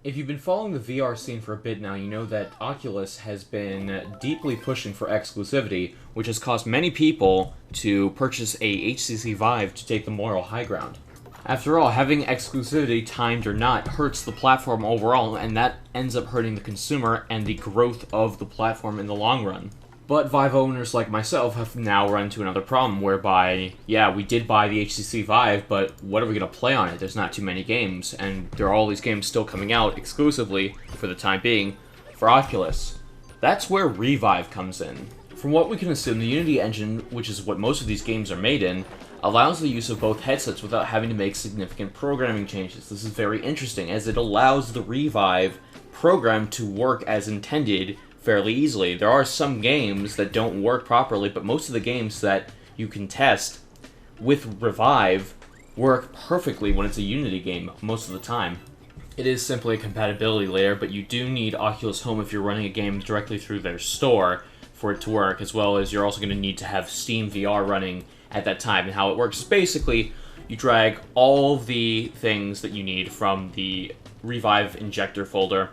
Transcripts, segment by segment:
If you've been following the VR scene for a bit now, you know that Oculus has been deeply pushing for exclusivity, which has caused many people to purchase a HTC Vive to take the moral high ground. After all, having exclusivity, timed or not, hurts the platform overall, and that ends up hurting the consumer and the growth of the platform in the long run. But Vive owners like myself have now run into another problem whereby, yeah, we did buy the HTC Vive, but what are we going to play on it? There's not too many games, and there are all these games still coming out exclusively, for the time being, for Oculus. That's where Revive comes in. From what we can assume, the Unity engine, which is what most of these games are made in, allows the use of both headsets without having to make significant programming changes. This is very interesting, as it allows the Revive program to work as intended fairly easily. There are some games that don't work properly, but most of the games that you can test with Revive work perfectly when it's a Unity game, most of the time. It is simply a compatibility layer, but you do need Oculus Home if you're running a game directly through their store for it to work, as well as you're also going to need to have Steam VR running at that time. And how it works is basically you drag all of the things that you need from the Revive injector folder,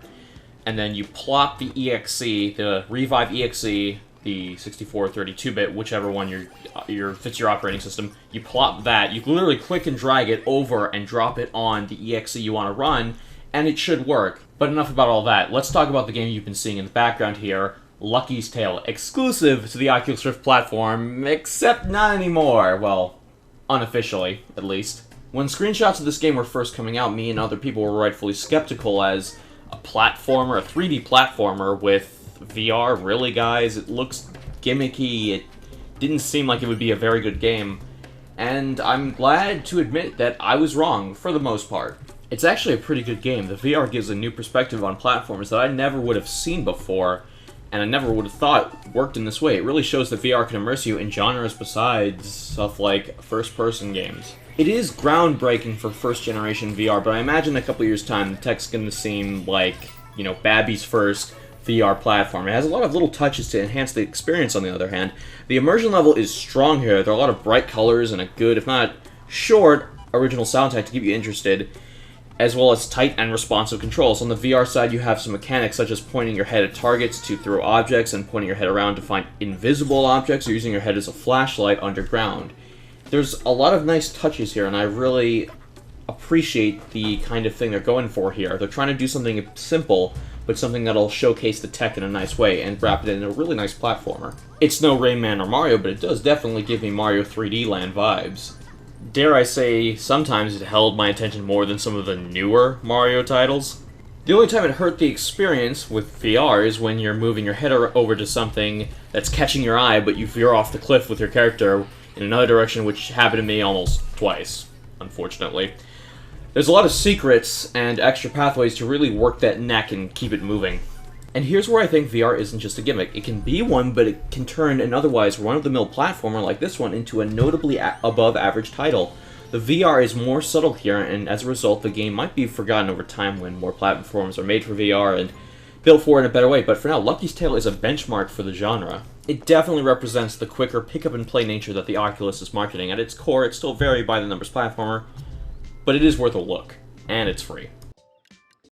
and then you plop the EXE, the Revive EXE, the 64 or 32-bit, whichever one fits your operating system. You plop that, you literally click and drag it over and drop it on the EXE you want to run, and it should work. But enough about all that. Let's talk about the game you've been seeing in the background here, Lucky's Tale, exclusive to the Oculus Rift platform, except not anymore. Well, unofficially, at least. When screenshots of this game were first coming out, me and other people were rightfully skeptical as a platformer, a 3D platformer with VR, really guys? It looks gimmicky, it didn't seem like it would be a very good game, and I'm glad to admit that I was wrong, for the most part. It's actually a pretty good game. The VR gives a new perspective on platforms that I never would have seen before, and I never would have thought worked in this way. It really shows that VR can immerse you in genres besides stuff like first-person games. It is groundbreaking for first-generation VR, but I imagine in a couple years' time, the tech's going to seem like, you know, Babby's first VR platform. It has a lot of little touches to enhance the experience, on the other hand. The immersion level is strong here. There are a lot of bright colors and a good, if not short, original soundtrack to keep you interested, as well as tight and responsive controls. On the VR side, you have some mechanics such as pointing your head at targets to throw objects and pointing your head around to find invisible objects, or using your head as a flashlight underground. There's a lot of nice touches here, and I really appreciate the kind of thing they're going for here. They're trying to do something simple, but something that'll showcase the tech in a nice way and wrap it in a really nice platformer. It's no Rayman or Mario, but it does definitely give me Mario 3D Land vibes. Dare I say, sometimes it held my attention more than some of the newer Mario titles. The only time it hurt the experience with VR is when you're moving your head over to something that's catching your eye, but you veer off the cliff with your character in another direction, which happened to me almost twice, unfortunately. There's a lot of secrets and extra pathways to really work that neck and keep it moving. And here's where I think VR isn't just a gimmick. It can be one, but it can turn an otherwise run-of-the-mill platformer like this one into a notably above-average title. The VR is more subtle here, and as a result, the game might be forgotten over time when more platforms are made for VR and built for it in a better way, but for now, Lucky's Tale is a benchmark for the genre. It definitely represents the quicker pick-up-and-play nature that the Oculus is marketing. At its core, it's still very by-the-numbers platformer, but it is worth a look, and it's free.